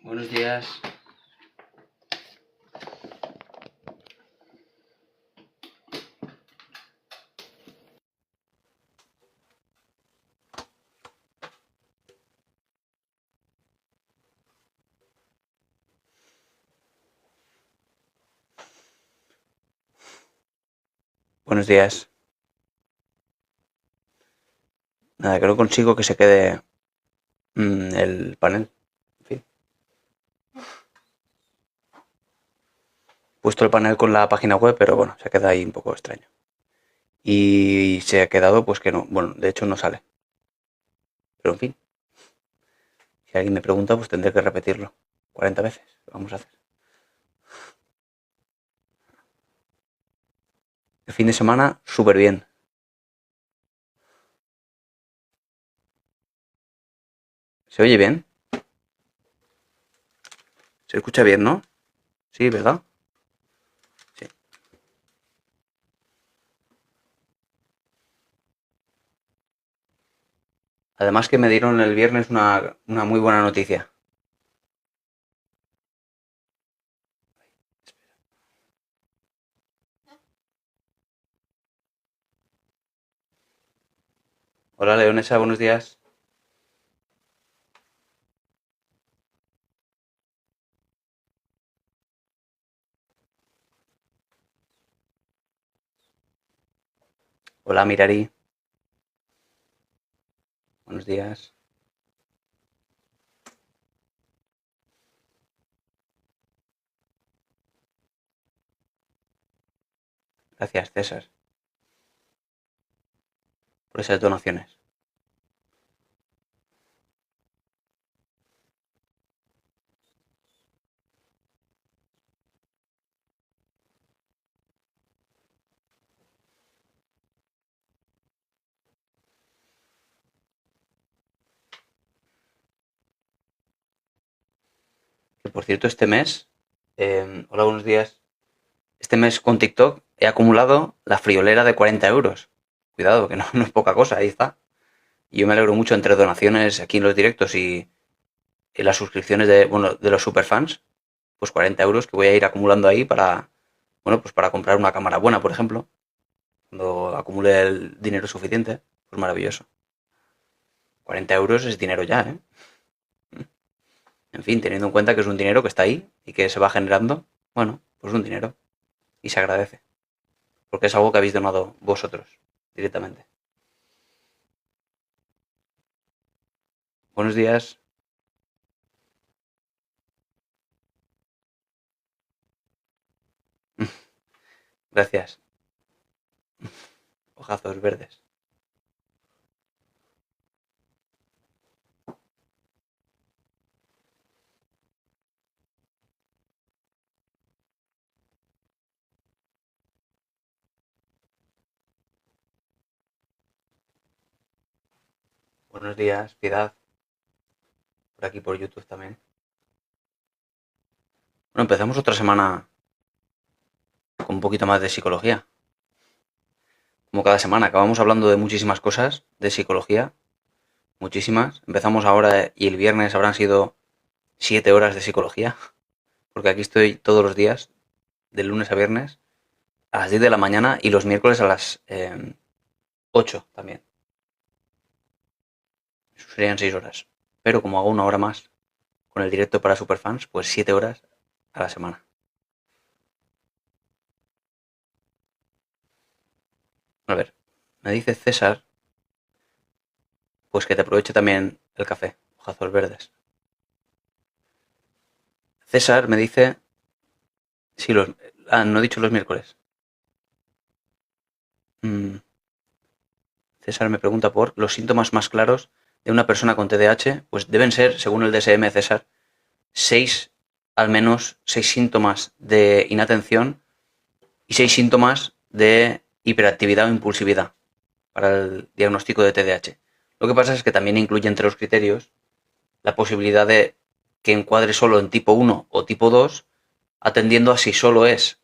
Buenos días. Buenos días. Nada, que no consigo que se quede el panel. En fin. He puesto el panel con la página web, pero bueno, se queda ahí un poco extraño. Y se ha quedado pues que no. Bueno, de hecho no sale. Pero en fin. Si alguien me pregunta, pues tendré que repetirlo 40 veces. Lo vamos a hacer. El fin de semana, súper bien. ¿Se oye bien? ¿Se escucha bien, no? Sí, ¿verdad? Sí. Además que me dieron el viernes una muy buena noticia. Hola, Leonesa, buenos días. Hola, Mirari. Buenos días. Gracias, César, por esas donaciones. Que por cierto, este mes, hola, buenos días. Este mes con TikTok he acumulado la friolera de 40 euros. Cuidado, que no, no es poca cosa, ahí está. Y yo me alegro mucho entre donaciones aquí en los directos y las suscripciones de los superfans. Pues 40 euros que voy a ir acumulando ahí pues para comprar una cámara buena, por ejemplo. Cuando acumule el dinero suficiente, pues maravilloso. 40 euros es dinero ya, ¿eh? En fin, teniendo en cuenta que es un dinero que está ahí y que se va generando, bueno, pues un dinero. Y se agradece. Porque es algo que habéis donado vosotros directamente. Buenos días. Gracias. Hojazos verdes. Buenos días, Piedad. Por aquí por YouTube también. Bueno, empezamos otra semana con un poquito más de psicología. Como cada semana, acabamos hablando de muchísimas cosas de psicología. Muchísimas. Empezamos ahora y el viernes habrán sido 7 horas de psicología. Porque aquí estoy todos los días, de lunes a viernes, a las 10 de la mañana y los miércoles a las 8 también. Eso serían 6 horas. Pero como hago una hora más con el directo para superfans, pues 7 horas a la semana. A ver, me dice César, pues que te aproveche también el café, hojazos verdes. César me dice, sí, no he dicho los miércoles. Mm, César me pregunta por los síntomas más claros de una persona con TDAH, pues deben ser, según el DSM César, al menos 6 síntomas de inatención y 6 síntomas de hiperactividad o impulsividad para el diagnóstico de TDAH. Lo que pasa es que también incluye entre los criterios la posibilidad de que encuadre solo en tipo 1 o tipo 2, atendiendo a si solo es,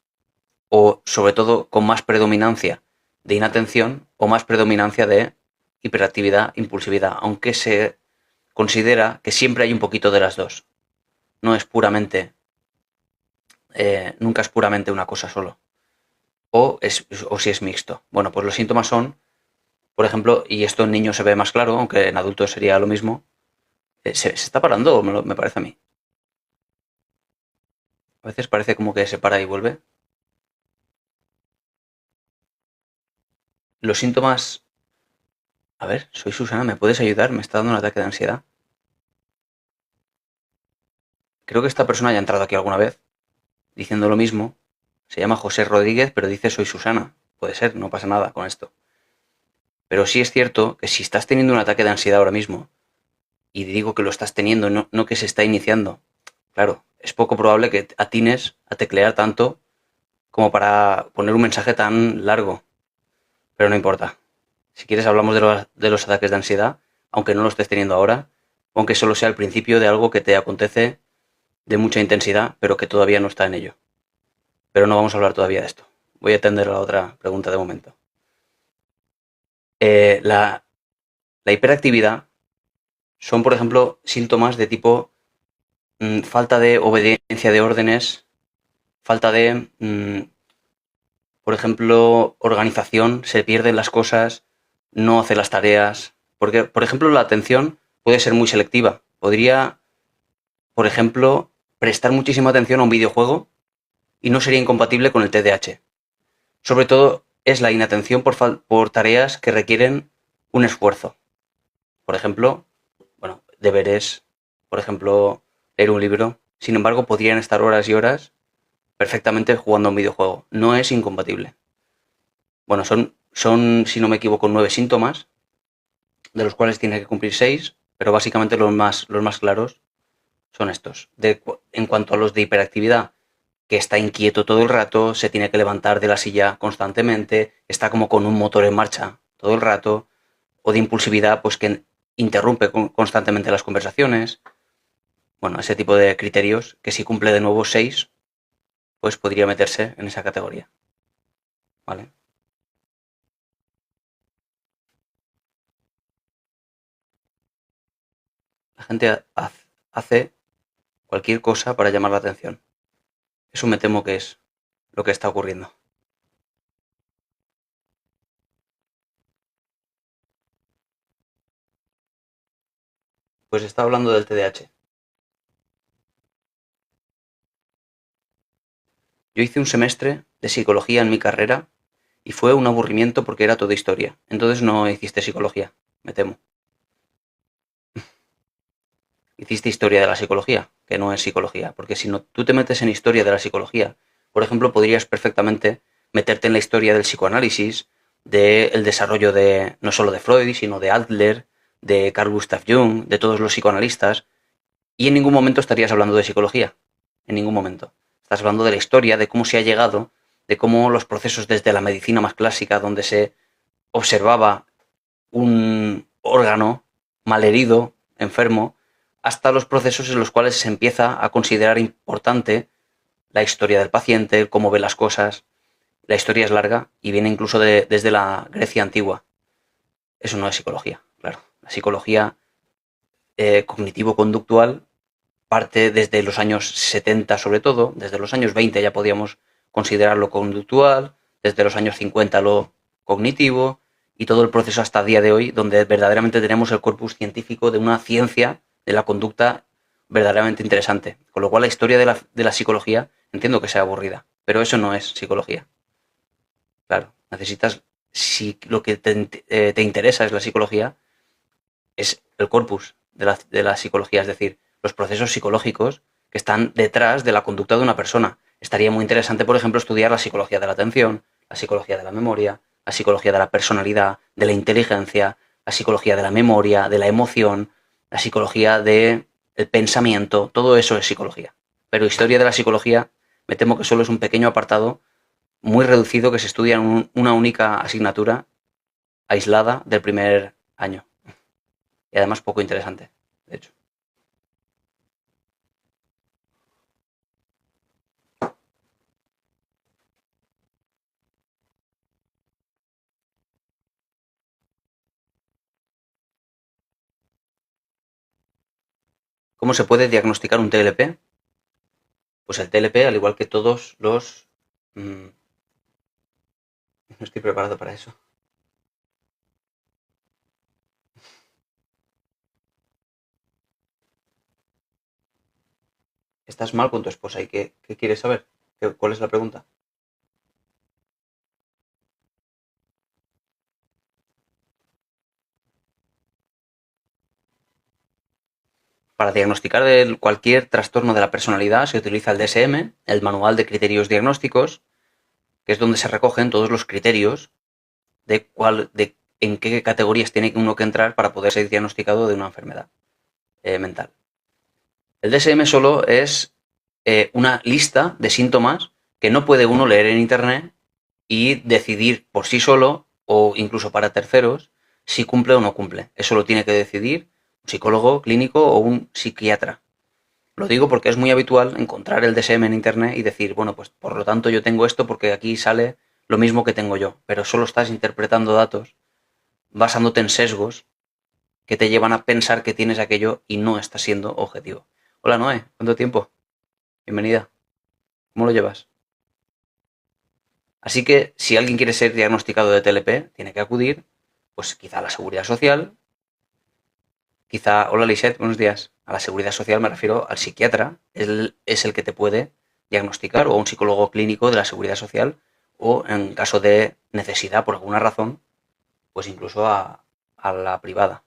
o sobre todo con más predominancia de inatención o más predominancia de hiperactividad, impulsividad, aunque se considera que siempre hay un poquito de las dos. no es puramente, nunca es puramente una cosa solo. O si es mixto. Bueno, pues los síntomas son, por ejemplo, y esto en niños se ve más claro, aunque en adultos sería lo mismo. ¿Se está parando? Me parece a mí. A veces parece como que se para y vuelve. Los síntomas... A ver, soy Susana, ¿me puedes ayudar? Me está dando un ataque de ansiedad. Creo que esta persona ya ha entrado aquí alguna vez diciendo lo mismo. Se llama José Rodríguez, pero dice soy Susana. Puede ser, no pasa nada con esto. Pero sí es cierto que si estás teniendo un ataque de ansiedad ahora mismo, y digo que lo estás teniendo, no que se está iniciando, claro, es poco probable que atines a teclear tanto como para poner un mensaje tan largo. Pero no importa. Si quieres hablamos de los ataques de ansiedad, aunque no lo estés teniendo ahora, aunque solo sea el principio de algo que te acontece de mucha intensidad, pero que todavía no está en ello. Pero no vamos a hablar todavía de esto. Voy a atender a la otra pregunta de momento. Eh, la, la hiperactividad son, por ejemplo, síntomas de tipo falta de obediencia de órdenes, falta de, por ejemplo, organización, se pierden las cosas, no hace las tareas. Porque, por ejemplo, la atención puede ser muy selectiva. Podría, por ejemplo, prestar muchísima atención a un videojuego y no sería incompatible con el TDAH. Sobre todo es la inatención por tareas que requieren un esfuerzo. Por ejemplo, bueno, deberes, por ejemplo, leer un libro. Sin embargo, podrían estar horas y horas perfectamente jugando a un videojuego. No es incompatible. Bueno, son si no me equivoco, 9 síntomas, de los cuales tiene que cumplir 6, pero básicamente los más claros son estos. En cuanto a los de hiperactividad, que está inquieto todo el rato, se tiene que levantar de la silla constantemente, está como con un motor en marcha todo el rato, o de impulsividad, pues que interrumpe constantemente las conversaciones. Bueno, ese tipo de criterios, que si cumple de nuevo 6, pues podría meterse en esa categoría. ¿Vale? La gente hace cualquier cosa para llamar la atención. Eso me temo que es lo que está ocurriendo. Pues está hablando del TDAH. Yo hice un semestre de psicología en mi carrera y fue un aburrimiento porque era toda historia. Entonces no hiciste psicología, me temo. Hiciste historia de la psicología, que no es psicología. Porque si no, tú te metes en historia de la psicología, por ejemplo, podrías perfectamente meterte en la historia del psicoanálisis, del desarrollo de no solo de Freud, sino de Adler, de Carl Gustav Jung, de todos los psicoanalistas, y en ningún momento estarías hablando de psicología. En ningún momento. Estás hablando de la historia, de cómo se ha llegado, de cómo los procesos desde la medicina más clásica, donde se observaba un órgano malherido, enfermo, hasta los procesos en los cuales se empieza a considerar importante la historia del paciente, cómo ve las cosas. La historia es larga y viene incluso desde la Grecia antigua. Eso no es psicología, claro. La psicología cognitivo-conductual parte desde los años 70 sobre todo, desde los años 20 ya podíamos considerarlo conductual, desde los años 50 lo cognitivo y todo el proceso hasta el día de hoy, donde verdaderamente tenemos el corpus científico de una ciencia de la conducta verdaderamente interesante. Con lo cual la historia de la psicología entiendo que sea aburrida, pero eso no es psicología. Claro, necesitas, si lo que te interesa es la psicología, es el corpus de la psicología, es decir, los procesos psicológicos que están detrás de la conducta de una persona. Estaría muy interesante, por ejemplo, estudiar la psicología de la atención, la psicología de la memoria, la psicología de la personalidad, de la inteligencia, la psicología de la memoria, de la emoción, la psicología del pensamiento, todo eso es psicología. Pero historia de la psicología, me temo que solo es un pequeño apartado muy reducido que se estudia en una única asignatura aislada del primer año. Y además poco interesante, de hecho. ¿Cómo se puede diagnosticar un TLP? Pues el TLP, al igual que todos los... no estoy preparado para eso. Estás mal con tu esposa y ¿qué quieres saber? ¿Cuál es la pregunta? Para diagnosticar cualquier trastorno de la personalidad se utiliza el DSM, el Manual de Criterios Diagnósticos, que es donde se recogen todos los criterios de en qué categorías tiene uno que entrar para poder ser diagnosticado de una enfermedad mental. El DSM solo es una lista de síntomas que no puede uno leer en internet y decidir por sí solo o incluso para terceros si cumple o no cumple. Eso lo tiene que decidir un psicólogo clínico o un psiquiatra. Lo digo porque es muy habitual encontrar el DSM en internet y decir, bueno, pues por lo tanto yo tengo esto porque aquí sale lo mismo que tengo yo, pero solo estás interpretando datos basándote en sesgos que te llevan a pensar que tienes aquello y no estás siendo objetivo. Hola Noé, ¿cuánto tiempo? Bienvenida. ¿Cómo lo llevas? Así que si alguien quiere ser diagnosticado de TLP, tiene que acudir, pues quizá a la Seguridad Social, quizá, hola Lisette, buenos días. A la Seguridad Social me refiero al psiquiatra, él es el que te puede diagnosticar, o a un psicólogo clínico de la Seguridad Social, o en caso de necesidad por alguna razón, pues incluso a la privada.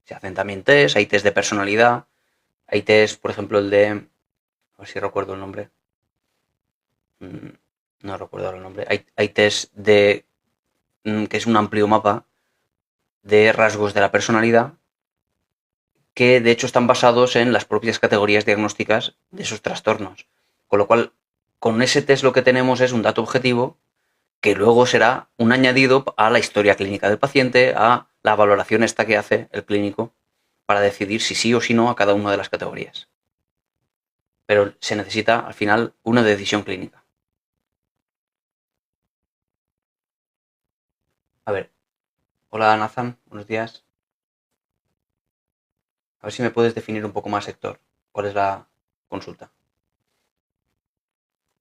Se hacen también test, hay test de personalidad, hay test, por ejemplo, el de, a ver si recuerdo el nombre, no recuerdo el nombre, hay test de, que es un amplio mapa de rasgos de la personalidad que de hecho están basados en las propias categorías diagnósticas de esos trastornos. Con lo cual, con ese test lo que tenemos es un dato objetivo que luego será un añadido a la historia clínica del paciente, a la valoración esta que hace el clínico para decidir si sí o si no a cada una de las categorías. Pero se necesita al final una decisión clínica. A ver, hola Nathan, buenos días. A ver si me puedes definir un poco más, Héctor. ¿Cuál es la consulta?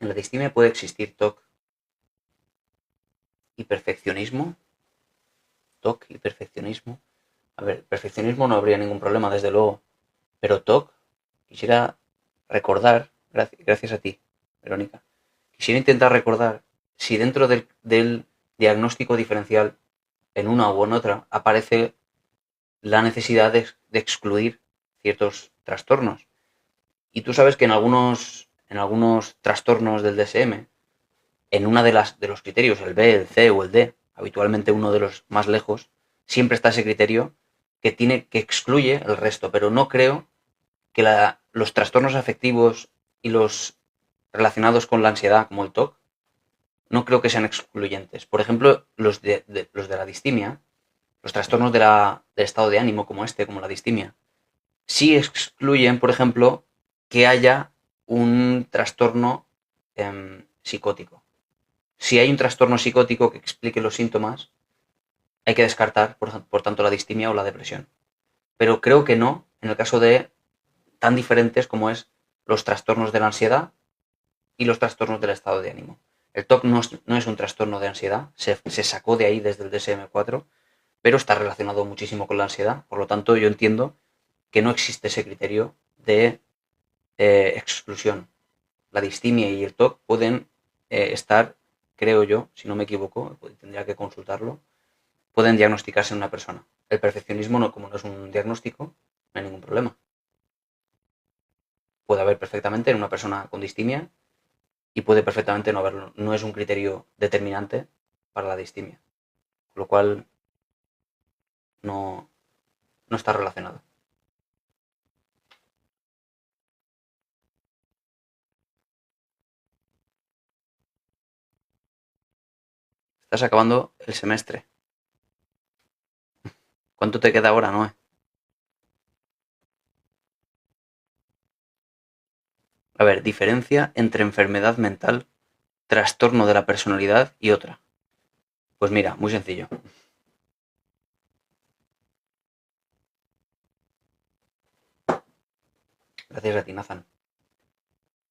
En la distimia puede existir TOC y perfeccionismo. TOC y perfeccionismo. A ver, perfeccionismo no habría ningún problema, desde luego. Pero TOC, quisiera recordar, gracias a ti, Verónica, quisiera intentar recordar si dentro del diagnóstico diferencial, en una u en otra, aparece la necesidad de excluir ciertos trastornos. Y tú sabes que en algunos trastornos del DSM, en una de los criterios, el B, el C o el D, habitualmente uno de los más lejos, siempre está ese criterio que excluye el resto, pero no creo que los trastornos afectivos y los relacionados con la ansiedad, como el TOC, no creo que sean excluyentes. Por ejemplo, los de la distimia, los trastornos del estado de ánimo, como la distimia, sí excluyen, por ejemplo, que haya un trastorno psicótico. Si hay un trastorno psicótico que explique los síntomas, hay que descartar, por tanto, la distimia o la depresión. Pero creo que no, en el caso de tan diferentes como es los trastornos de la ansiedad y los trastornos del estado de ánimo. El TOC no es un trastorno de ansiedad, se sacó de ahí desde el DSM-4, pero está relacionado muchísimo con la ansiedad. Por lo tanto, yo entiendo que no existe ese criterio de exclusión. La distimia y el TOC pueden estar, creo yo, si no me equivoco, tendría que consultarlo, pueden diagnosticarse en una persona. El perfeccionismo, no, como no es un diagnóstico, no hay ningún problema. Puede haber perfectamente en una persona con distimia y puede perfectamente no haberlo. No es un criterio determinante para la distimia. Con lo cual, no, no está relacionado. Estás acabando el semestre. ¿Cuánto te queda ahora, Noé? A ver, diferencia entre enfermedad mental, trastorno de la personalidad y otra. Pues mira, muy sencillo. Gracias a ti, Nathan.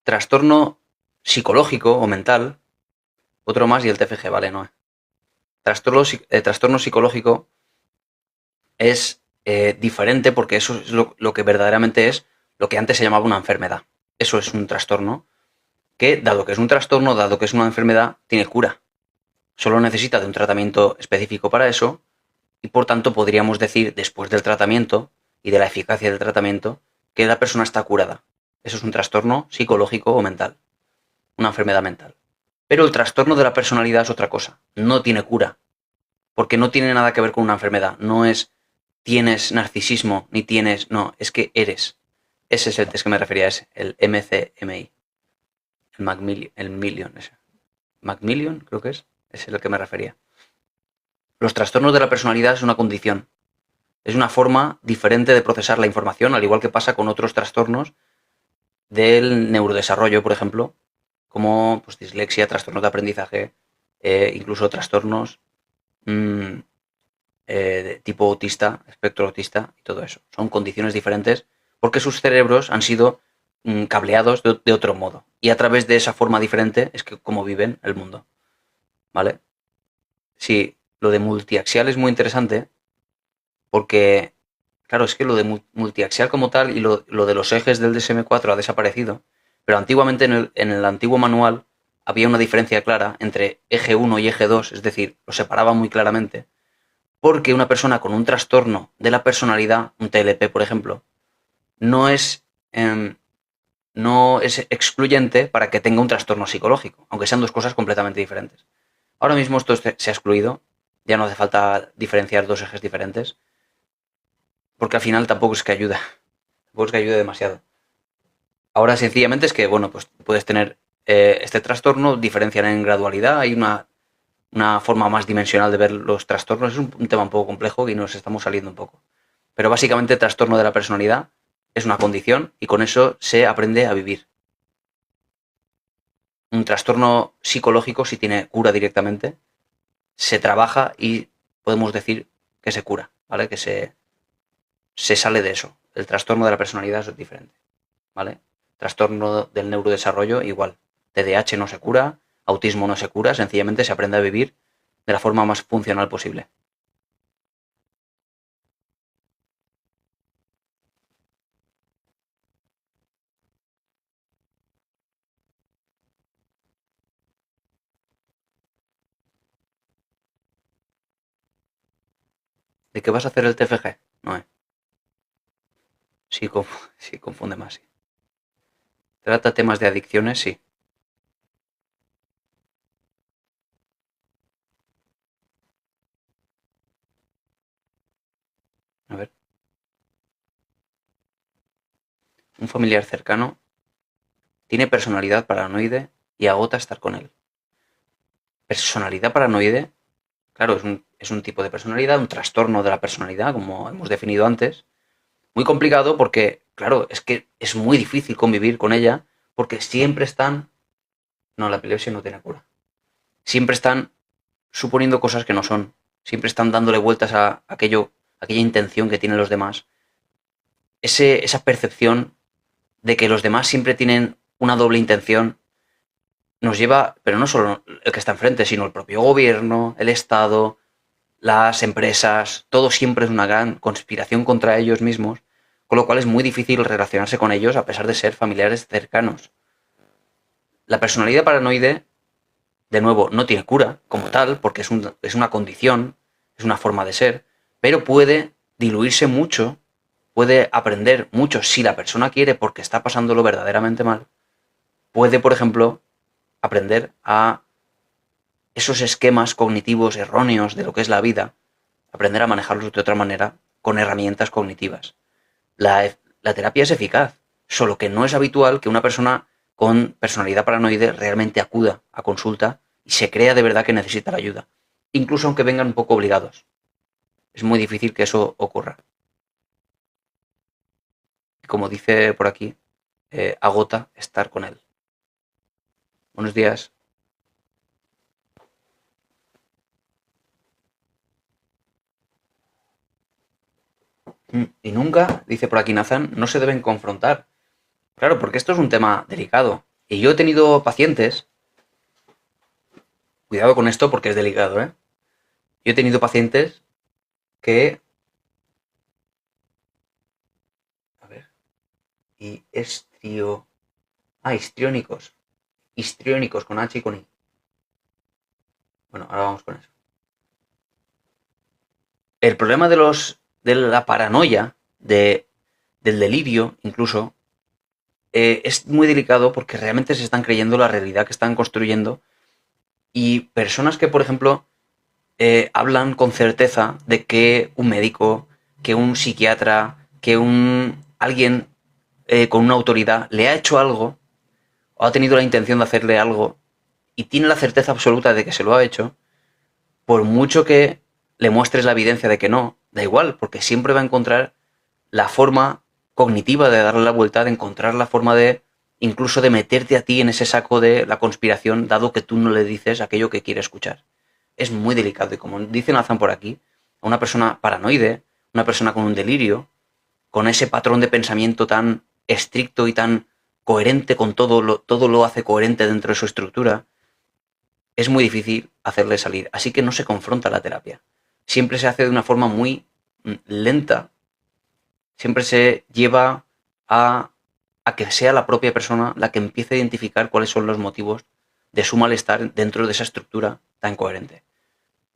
Trastorno psicológico o mental, otro más y el TFG, vale, no. Trastorno psicológico es diferente porque eso es lo que verdaderamente es lo que antes se llamaba una enfermedad. Eso es un trastorno que, dado que es un trastorno, dado que es una enfermedad, tiene cura. Solo necesita de un tratamiento específico para eso y por tanto podríamos decir, después del tratamiento y de la eficacia del tratamiento, que la persona está curada. Eso es un trastorno psicológico o mental, una enfermedad mental. Pero el trastorno de la personalidad es otra cosa, no tiene cura, porque no tiene nada que ver con una enfermedad, no es tienes narcisismo, ni tienes, no, es que eres. Ese es el test que me refería, es el MCMI, el Million, ese. Macmillian, creo que es el que me refería. Los trastornos de la personalidad es una condición, es una forma diferente de procesar la información, al igual que pasa con otros trastornos del neurodesarrollo, por ejemplo, como pues, dislexia, trastornos de aprendizaje, incluso trastornos de tipo autista, espectro autista y todo eso. Son condiciones diferentes porque sus cerebros han sido cableados de otro modo. Y a través de esa forma diferente es que como viven el mundo. ¿Vale? Sí, lo de multiaxial es muy interesante porque, claro, es que lo de multiaxial como tal y lo de los ejes del DSM-4 ha desaparecido, pero antiguamente en el antiguo manual había una diferencia clara entre eje 1 y eje 2, es decir, lo separaba muy claramente, porque una persona con un trastorno de la personalidad, un TLP por ejemplo, no es, eh, no es excluyente para que tenga un trastorno psicológico, aunque sean dos cosas completamente diferentes. Ahora mismo esto se ha excluido, ya no hace falta diferenciar dos ejes diferentes, porque al final tampoco es que ayude demasiado. Ahora sencillamente es que, bueno, pues puedes tener este trastorno, diferenciar en gradualidad, hay una forma más dimensional de ver los trastornos, es un tema un poco complejo y nos estamos saliendo un poco. Pero básicamente el trastorno de la personalidad es una condición y con eso se aprende a vivir. Un trastorno psicológico, si tiene cura directamente, se trabaja y podemos decir que se cura, ¿vale? Que se sale de eso. El trastorno de la personalidad es diferente, ¿vale? Trastorno del neurodesarrollo igual. TDAH no se cura, autismo no se cura, sencillamente se aprende a vivir de la forma más funcional posible. ¿De qué vas a hacer el TFG? No, sí, sí confunde más, sí. Trata temas de adicciones, sí. A ver. Un familiar cercano tiene personalidad paranoide y agota estar con él. Personalidad paranoide, claro, es un tipo de personalidad, un trastorno de la personalidad, como hemos definido antes. Muy complicado porque, claro, es que es muy difícil convivir con ella porque siempre están... No, la epilepsia no tiene cura. Siempre están suponiendo cosas que no son. Siempre están dándole vueltas a aquella intención que tienen los demás. Esa percepción de que los demás siempre tienen una doble intención nos lleva, pero no solo el que está enfrente, sino el propio gobierno, el Estado, las empresas, todo siempre es una gran conspiración contra ellos mismos, con lo cual es muy difícil relacionarse con ellos a pesar de ser familiares cercanos. La personalidad paranoide, de nuevo, no tiene cura como tal, porque es una condición, es una forma de ser, pero puede diluirse mucho, puede aprender mucho si la persona quiere porque está pasándolo verdaderamente mal. Puede, por ejemplo, aprender a esos esquemas cognitivos erróneos de lo que es la vida, aprender a manejarlos de otra manera con herramientas cognitivas. La terapia es eficaz, solo que no es habitual que una persona con personalidad paranoide realmente acuda a consulta y se crea de verdad que necesita la ayuda, incluso aunque vengan un poco obligados. Es muy difícil que eso ocurra. Como dice por aquí, agota estar con él. Buenos días. Y nunca, dice por aquí Nathan, no se deben confrontar. Claro, porque esto es un tema delicado. Y yo he tenido pacientes, cuidado con esto porque es delicado, ¿eh? Yo he tenido pacientes que, a ver, y histriónicos. Histriónicos con H y con I. Bueno, ahora vamos con eso. El problema de la paranoia, del delirio, incluso, es muy delicado porque realmente se están creyendo la realidad que están construyendo y personas que, por ejemplo, hablan con certeza de que un médico, que un psiquiatra, que alguien con una autoridad le ha hecho algo o ha tenido la intención de hacerle algo y tiene la certeza absoluta de que se lo ha hecho, por mucho que le muestres la evidencia de que no, da igual, porque siempre va a encontrar la forma cognitiva de darle la vuelta, de encontrar la forma de incluso de meterte a ti en ese saco de la conspiración, dado que tú no le dices aquello que quiere escuchar. Es muy delicado y como dice Nathan por aquí, a una persona paranoide, una persona con un delirio, con ese patrón de pensamiento tan estricto y tan coherente con todo lo hace coherente dentro de su estructura, es muy difícil hacerle salir. Así que no se confronta la terapia. Siempre se hace de una forma muy lenta, siempre se lleva a que sea la propia persona la que empiece a identificar cuáles son los motivos de su malestar dentro de esa estructura tan coherente.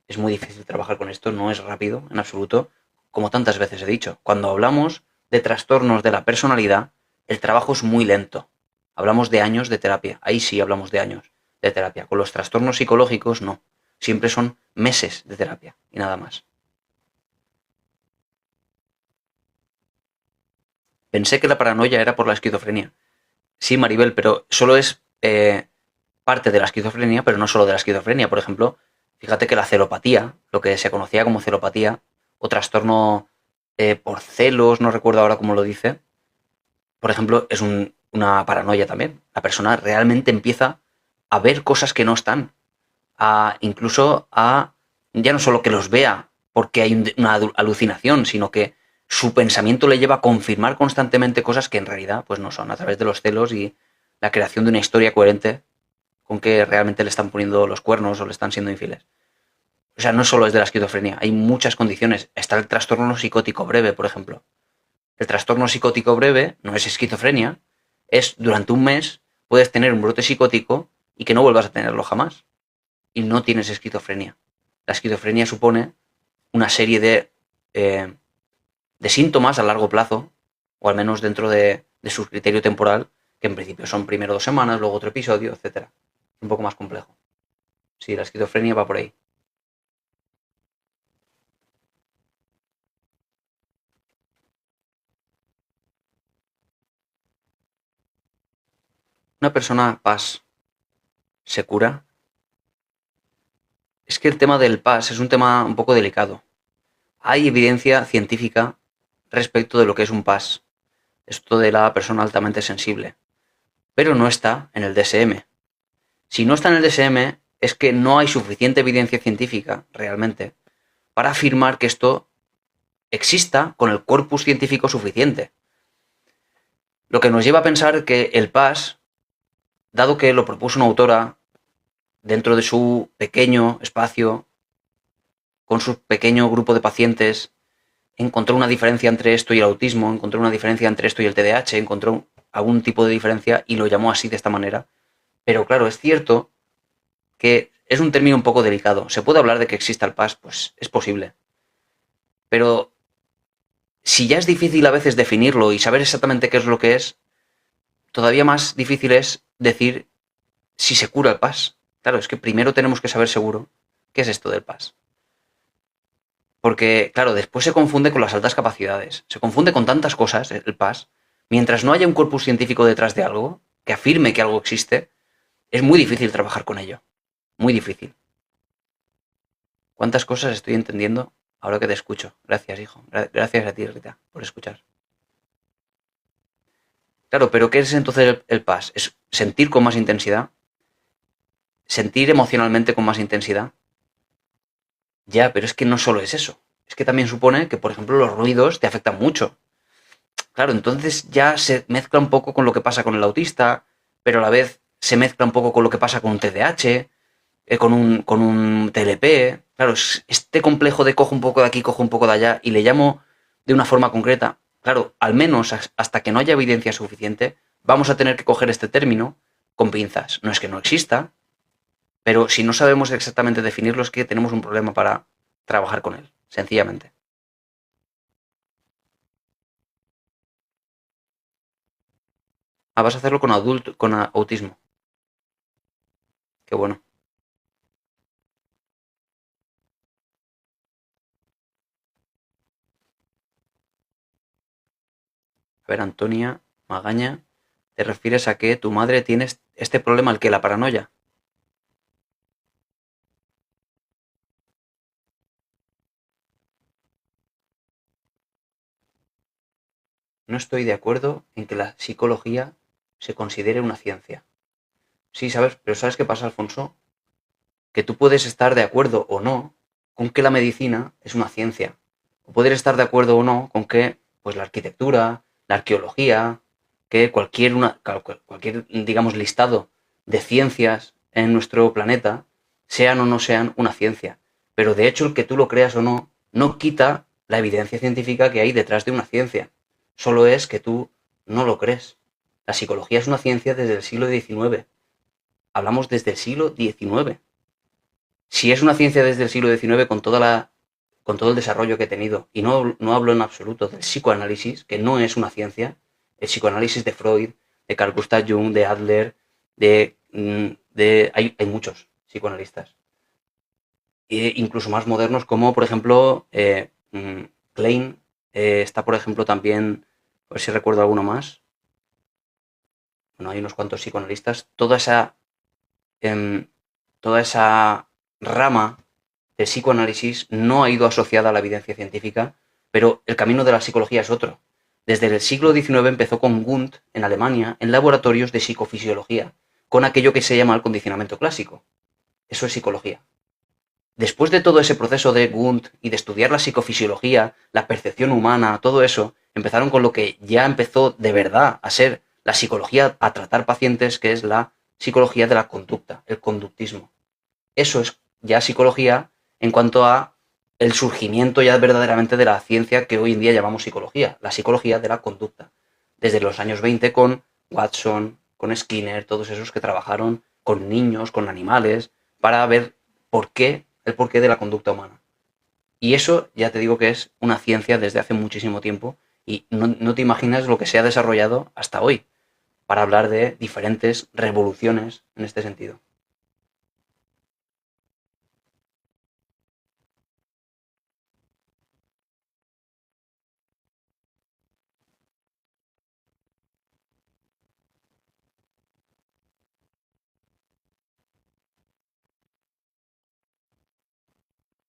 Es muy difícil trabajar con esto, no es rápido en absoluto, como tantas veces he dicho. Cuando hablamos de trastornos de la personalidad, el trabajo es muy lento. Hablamos de años de terapia, ahí sí hablamos de años de terapia. Con los trastornos psicológicos no, siempre son meses de terapia y nada más. Pensé que la paranoia era por la esquizofrenia. Sí, Maribel, pero solo es parte de la esquizofrenia, pero no solo de la esquizofrenia. Por ejemplo, fíjate que la celopatía, lo que se conocía como celopatía, o trastorno por celos, no recuerdo ahora cómo lo dice, por ejemplo, es una paranoia también. La persona realmente empieza a ver cosas que no están, incluso ya no solo que los vea porque hay una alucinación, sino que su pensamiento le lleva a confirmar constantemente cosas que en realidad pues no son, a través de los celos y la creación de una historia coherente con que realmente le están poniendo los cuernos o le están siendo infieles. O sea, no solo es de la esquizofrenia, hay muchas condiciones. Está el trastorno psicótico breve, por ejemplo. El trastorno psicótico breve no es esquizofrenia, es durante un mes puedes tener un brote psicótico y que no vuelvas a tenerlo jamás. Y no tienes esquizofrenia. La esquizofrenia supone una serie de síntomas a largo plazo, o al menos dentro de su criterio temporal, que en principio son primero 2 semanas, luego otro episodio, etcétera. Un poco más complejo. Sí, la esquizofrenia va por ahí. Una persona PAS se cura. Es que el tema del PAS es un tema un poco delicado. Hay evidencia científica respecto de lo que es un PAS, esto de la persona altamente sensible, pero no está en el DSM. Si no está en el DSM es que no hay suficiente evidencia científica realmente para afirmar que esto exista con el corpus científico suficiente. Lo que nos lleva a pensar que el PAS, dado que lo propuso una autora dentro de su pequeño espacio, con su pequeño grupo de pacientes, encontró una diferencia entre esto y el autismo, encontró una diferencia entre esto y el TDAH, encontró algún tipo de diferencia y lo llamó así de esta manera. Pero claro, es cierto que es un término un poco delicado. ¿Se puede hablar de que exista el PAS? Pues es posible. Pero si ya es difícil a veces definirlo y saber exactamente qué es lo que es, todavía más difícil es decir si se cura el PAS. Claro, es que primero tenemos que saber seguro qué es esto del PAS. Porque, claro, después se confunde con las altas capacidades. Se confunde con tantas cosas el PAS. Mientras no haya un corpus científico detrás de algo, que afirme que algo existe, es muy difícil trabajar con ello. Muy difícil. ¿Cuántas cosas estoy entendiendo ahora que te escucho? Gracias, hijo. Gracias a ti, Rita, por escuchar. Claro, pero ¿qué es entonces el PAS? Es sentir con más intensidad, sentir emocionalmente con más intensidad. Ya, pero es que no solo es eso. Es que también supone que, por ejemplo, los ruidos te afectan mucho. Claro, entonces ya se mezcla un poco con lo que pasa con el autista, pero a la vez se mezcla un poco con lo que pasa con un TDAH, con un TLP. Claro, este complejo de cojo un poco de aquí, cojo un poco de allá, y le llamo de una forma concreta. Claro, al menos hasta que no haya evidencia suficiente, vamos a tener que coger este término con pinzas. No es que no exista, pero si no sabemos exactamente definirlo es que tenemos un problema para trabajar con él, sencillamente. Ah, vas a hacerlo con adulto, con autismo. Qué bueno. A ver, Antonia Magaña, ¿te refieres a que tu madre tiene este problema, el que la paranoia? No estoy de acuerdo en que la psicología se considere una ciencia. Sí, sabes, pero ¿sabes qué pasa, Alfonso? Que tú puedes estar de acuerdo o no con que la medicina es una ciencia. O poder estar de acuerdo o no con que pues la arquitectura, la arqueología, que cualquier digamos listado de ciencias en nuestro planeta sean o no sean una ciencia. Pero de hecho el que tú lo creas o no no quita la evidencia científica que hay detrás de una ciencia. Solo es que tú no lo crees. La psicología es una ciencia desde el siglo XIX. Hablamos desde el siglo XIX. Si es una ciencia desde el siglo XIX con todo el desarrollo que he tenido, y no hablo en absoluto del psicoanálisis, que no es una ciencia, el psicoanálisis de Freud, de Carl Gustav Jung, de Adler, hay muchos psicoanalistas, incluso más modernos, como por ejemplo Klein, está por ejemplo también, a ver si recuerdo alguno más, bueno, hay unos cuantos psicoanalistas, em, toda esa rama del psicoanálisis no ha ido asociada a la evidencia científica, pero el camino de la psicología es otro. Desde el siglo XIX empezó con Wundt en Alemania en laboratorios de psicofisiología, con aquello que se llama el condicionamiento clásico. Eso es psicología. Después de todo ese proceso de Wundt y de estudiar la psicofisiología, la percepción humana, todo eso, empezaron con lo que ya empezó de verdad a ser la psicología a tratar pacientes, que es la psicología de la conducta, el conductismo. Eso es ya psicología en cuanto a el surgimiento ya verdaderamente de la ciencia que hoy en día llamamos psicología, la psicología de la conducta. Desde los años 20 con Watson, con Skinner, todos esos que trabajaron con niños, con animales, para ver el porqué de la conducta humana. Y eso ya te digo que es una ciencia desde hace muchísimo tiempo y no te imaginas lo que se ha desarrollado hasta hoy para hablar de diferentes revoluciones en este sentido.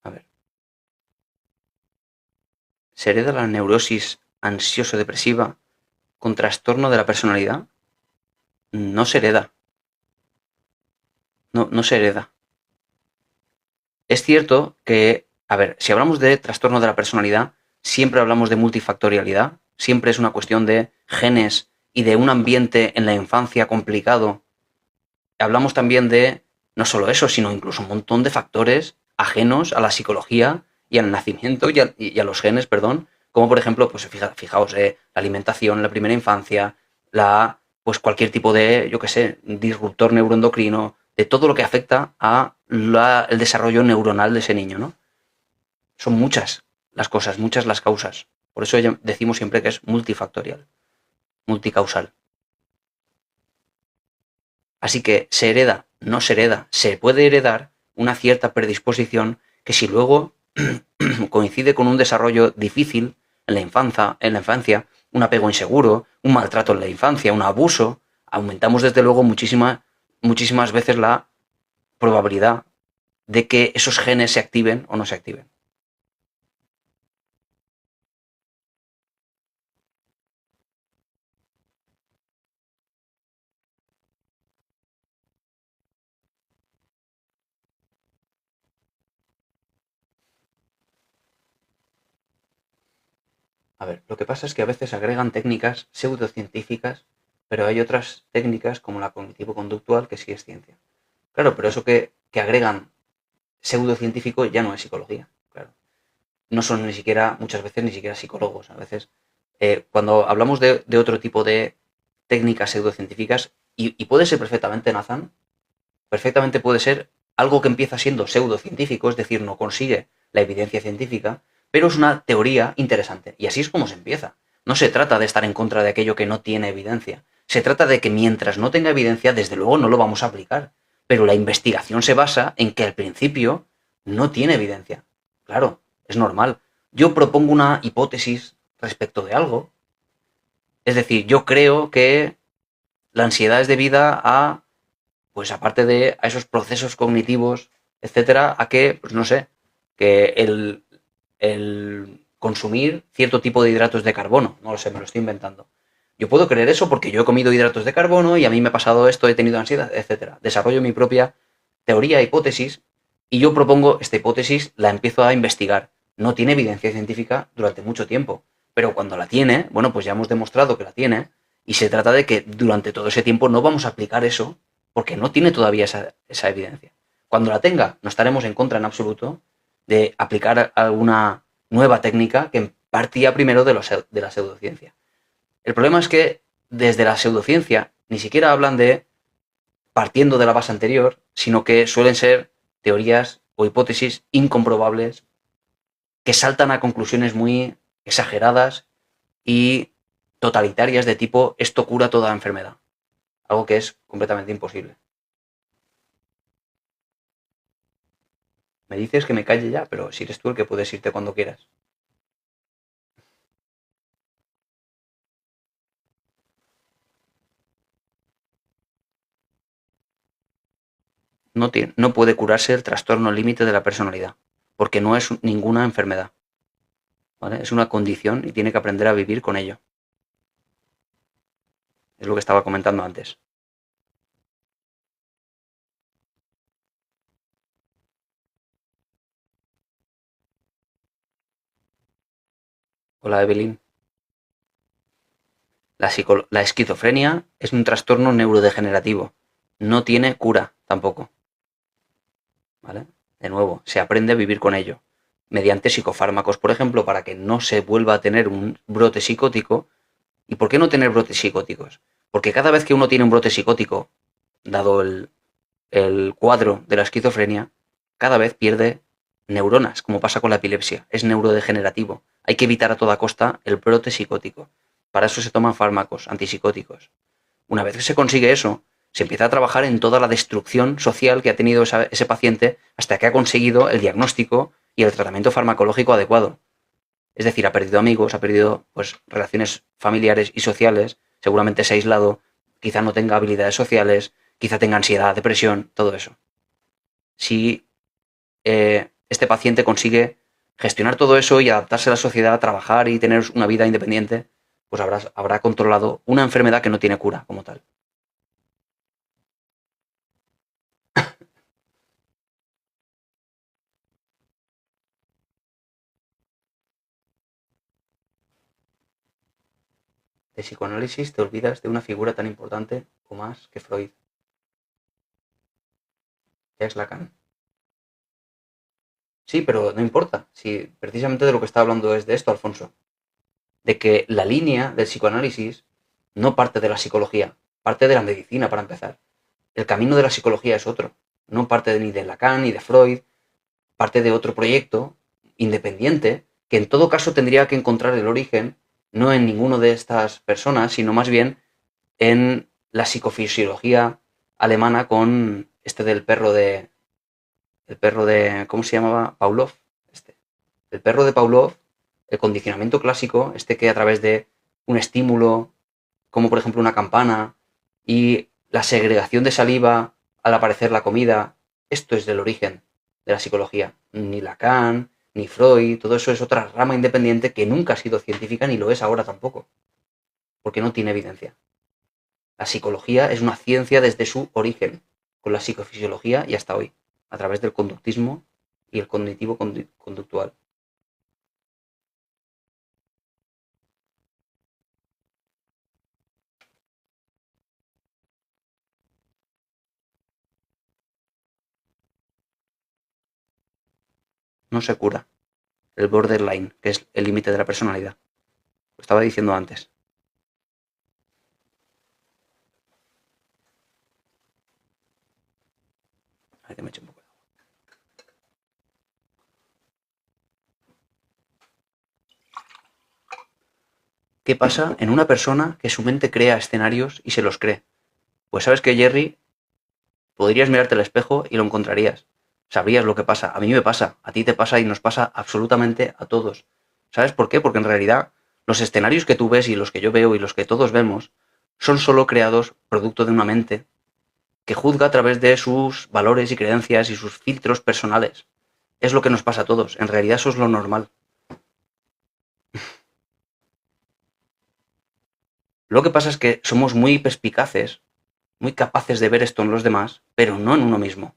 A ver, ¿se hereda la neurosis ansioso-depresiva con trastorno de la personalidad? No se hereda, no se hereda. Es cierto que, a ver, si hablamos de trastorno de la personalidad, siempre hablamos de multifactorialidad, siempre es una cuestión de genes y de un ambiente en la infancia complicado. Hablamos también de no solo eso, sino incluso un montón de factores ajenos a la psicología y al nacimiento y a los genes, perdón, como por ejemplo, pues fijaos, la alimentación en la primera infancia, pues cualquier tipo de, yo qué sé, disruptor neuroendocrino, de todo lo que afecta a el desarrollo neuronal de ese niño, ¿no? Son muchas las cosas, muchas las causas. Por eso decimos siempre que es multifactorial, multicausal. Así que se hereda, no se hereda, se puede heredar una cierta predisposición que si luego coincide con un desarrollo difícil en la infancia, un apego inseguro, un maltrato en la infancia, un abuso, aumentamos desde luego muchísimas veces la probabilidad de que esos genes se activen o no se activen. A ver, lo que pasa es que a veces agregan técnicas pseudocientíficas, pero hay otras técnicas como la cognitivo-conductual que sí es ciencia. Claro, pero eso que agregan pseudocientífico ya no es psicología, claro. No son ni siquiera, muchas veces ni siquiera psicólogos. A veces, cuando hablamos de otro tipo de técnicas pseudocientíficas, y puede ser perfectamente, Nathan, perfectamente puede ser algo que empieza siendo pseudocientífico, es decir, no consigue la evidencia científica, pero es una teoría interesante. Y así es como se empieza. No se trata de estar en contra de aquello que no tiene evidencia. Se trata de que mientras no tenga evidencia, desde luego no lo vamos a aplicar. Pero la investigación se basa en que al principio no tiene evidencia. Claro, es normal. Yo propongo una hipótesis respecto de algo. Es decir, yo creo que la ansiedad es debida a, pues aparte de a esos procesos cognitivos, etcétera, a que, pues no sé, que el consumir cierto tipo de hidratos de carbono, no lo sé, me lo estoy inventando. Yo puedo creer eso porque yo he comido hidratos de carbono y a mí me ha pasado esto, he tenido ansiedad, etcétera. Desarrollo mi propia teoría, hipótesis, y yo propongo esta hipótesis, la empiezo a investigar. No tiene evidencia científica durante mucho tiempo, pero cuando la tiene, bueno, pues ya hemos demostrado que la tiene, y se trata de que durante todo ese tiempo no vamos a aplicar eso porque no tiene todavía esa evidencia. Cuando la tenga, no estaremos en contra en absoluto de aplicar alguna nueva técnica que partía primero de la pseudociencia. El problema es que desde la pseudociencia ni siquiera hablan de partiendo de la base anterior, sino que suelen ser teorías o hipótesis incomprobables que saltan a conclusiones muy exageradas y totalitarias de tipo esto cura toda enfermedad, algo que es completamente imposible. Me dices que me calle ya, pero si eres tú el que puedes irte cuando quieras. No puede curarse el trastorno límite de la personalidad, porque no es ninguna enfermedad, ¿vale? Es una condición y tiene que aprender a vivir con ello. Es lo que estaba comentando antes. Hola, Evelyn. La esquizofrenia es un trastorno neurodegenerativo. No tiene cura tampoco, ¿vale? De nuevo, se aprende a vivir con ello. Mediante psicofármacos, por ejemplo, para que no se vuelva a tener un brote psicótico. ¿Y por qué no tener brotes psicóticos? Porque cada vez que uno tiene un brote psicótico, dado el cuadro de la esquizofrenia, cada vez pierde neuronas, como pasa con la epilepsia. Es neurodegenerativo. Hay que evitar a toda costa el brote psicótico. Para eso se toman fármacos antipsicóticos. Una vez que se consigue eso, se empieza a trabajar en toda la destrucción social que ha tenido ese paciente hasta que ha conseguido el diagnóstico y el tratamiento farmacológico adecuado. Es decir, ha perdido amigos, ha perdido pues, relaciones familiares y sociales, seguramente se ha aislado, quizá no tenga habilidades sociales, quizá tenga ansiedad, depresión, todo eso. Si este paciente consigue gestionar todo eso y adaptarse a la sociedad, trabajar y tener una vida independiente, pues habrá controlado una enfermedad que no tiene cura como tal. De psicoanálisis te olvidas de una figura tan importante o más que Freud, Jacques Lacan. Sí, pero no importa. Si precisamente de lo que está hablando es de esto, Alfonso. De que la línea del psicoanálisis no parte de la psicología, parte de la medicina para empezar. El camino de la psicología es otro. No parte ni de Lacan ni de Freud, parte de otro proyecto independiente que en todo caso tendría que encontrar el origen no en ninguno de estas personas, sino más bien en la psicofisiología alemana con este del perro de el perro de ¿cómo se llamaba? Pavlov, este. El perro de Pavlov, el condicionamiento clásico, este que a través de un estímulo, como por ejemplo una campana, y la segregación de saliva al aparecer la comida, esto es del origen de la psicología. Ni Lacan, ni Freud, todo eso es otra rama independiente que nunca ha sido científica ni lo es ahora tampoco, porque no tiene evidencia. La psicología es una ciencia desde su origen, con la psicofisiología y hasta hoy, a través del conductismo y el cognitivo conductual. no se cura. El borderline, que es el límite de la personalidad. Lo estaba diciendo antes. A ver que me eche un poco. ¿Qué pasa en una persona que su mente crea escenarios y se los cree? Pues sabes que, Jerry, podrías mirarte al espejo y lo encontrarías. Sabrías lo que pasa. A mí me pasa, a ti te pasa y nos pasa absolutamente a todos. ¿Sabes por qué? Porque en realidad los escenarios que tú ves y los que yo veo y los que todos vemos son solo creados producto de una mente que juzga a través de sus valores y creencias y sus filtros personales. Es lo que nos pasa a todos. En realidad eso es lo normal. Lo que pasa es que somos muy perspicaces, muy capaces de ver esto en los demás, pero no en uno mismo.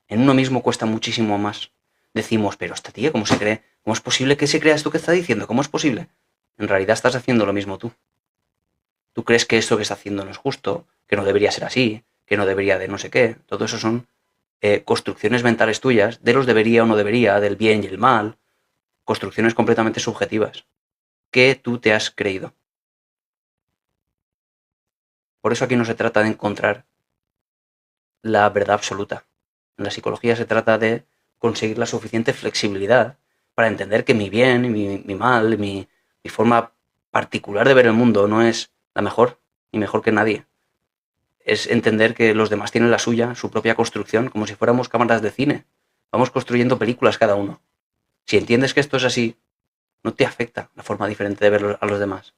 En uno mismo cuesta muchísimo más. Decimos, pero esta tía, ¿cómo se cree? ¿Cómo es posible que se crea esto que está diciendo? ¿Cómo es posible? En realidad estás haciendo lo mismo tú. Tú crees que esto que está haciendo no es justo, que no debería ser así, que no debería de no sé qué. Todo eso son construcciones mentales tuyas de los debería o no debería, del bien y el mal. Construcciones completamente subjetivas que tú te has creído. Por eso aquí no se trata de encontrar la verdad absoluta. En la psicología se trata de conseguir la suficiente flexibilidad para entender que mi bien, mi mal, mi forma particular de ver el mundo no es la mejor, ni mejor que nadie. Es entender que los demás tienen la suya, su propia construcción, como si fuéramos cámaras de cine. Vamos construyendo películas cada uno. Si entiendes que esto es así, no te afecta la forma diferente de ver a los demás.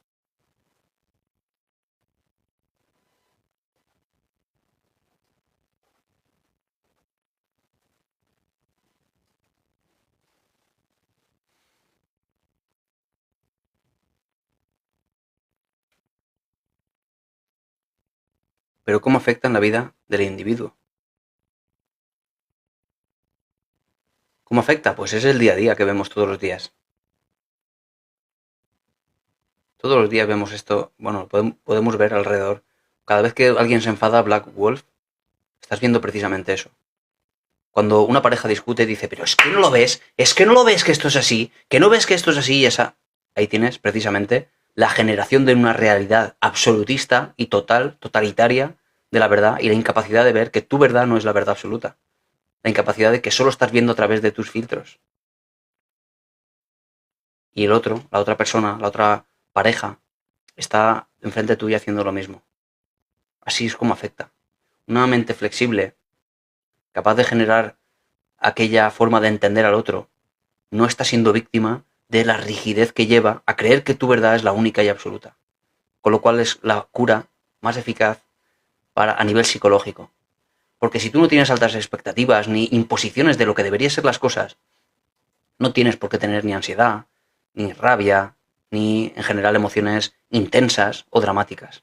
Pero ¿cómo afecta en la vida del individuo? ¿Cómo afecta? Pues es el día a día que vemos todos los días. Todos los días vemos esto, bueno, podemos ver alrededor. Cada vez que alguien se enfada, Black Wolf, estás viendo precisamente eso. Cuando una pareja discute, dice, pero es que no lo ves, es que no lo ves que esto es así, que no ves que esto es así y esa. Ahí tienes precisamente la generación de una realidad absolutista y total, totalitaria de la verdad y la incapacidad de ver que tu verdad no es la verdad absoluta. La incapacidad de que solo estás viendo a través de tus filtros. Y el otro, la otra persona, la otra pareja, está enfrente tuya haciendo lo mismo. Así es como afecta. Una mente flexible, capaz de generar aquella forma de entender al otro, no está siendo víctima de la rigidez que lleva a creer que tu verdad es la única y absoluta. Con lo cual es la cura más eficaz a nivel psicológico. Porque si tú no tienes altas expectativas ni imposiciones de lo que deberían ser las cosas, no tienes por qué tener ni ansiedad, ni rabia, ni en general emociones intensas o dramáticas.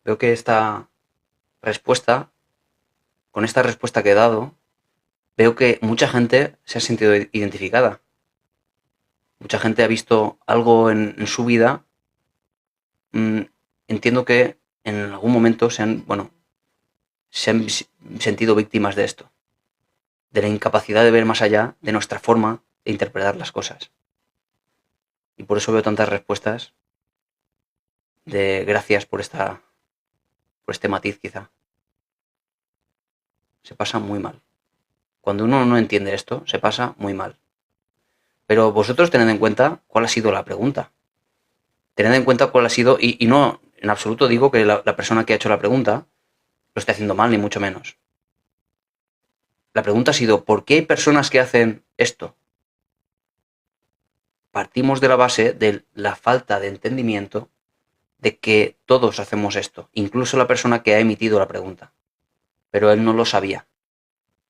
Veo que respuesta, con esta respuesta que he dado, veo que mucha gente se ha sentido identificada. Mucha gente ha visto algo en su vida. Mm, entiendo que en algún momento se han sentido víctimas de esto, de la incapacidad de ver más allá de nuestra forma de interpretar las cosas. Y por eso veo tantas respuestas de gracias por este matiz quizá. Se pasa muy mal. Cuando uno no entiende esto, se pasa muy mal. Pero vosotros tened en cuenta cuál ha sido la pregunta. Tened en cuenta cuál ha sido, y no en absoluto digo que la persona que ha hecho la pregunta lo esté haciendo mal, ni mucho menos. La pregunta ha sido, ¿por qué hay personas que hacen esto? Partimos de la base de la falta de entendimiento de que todos hacemos esto, incluso la persona que ha emitido la pregunta. Pero él no lo sabía.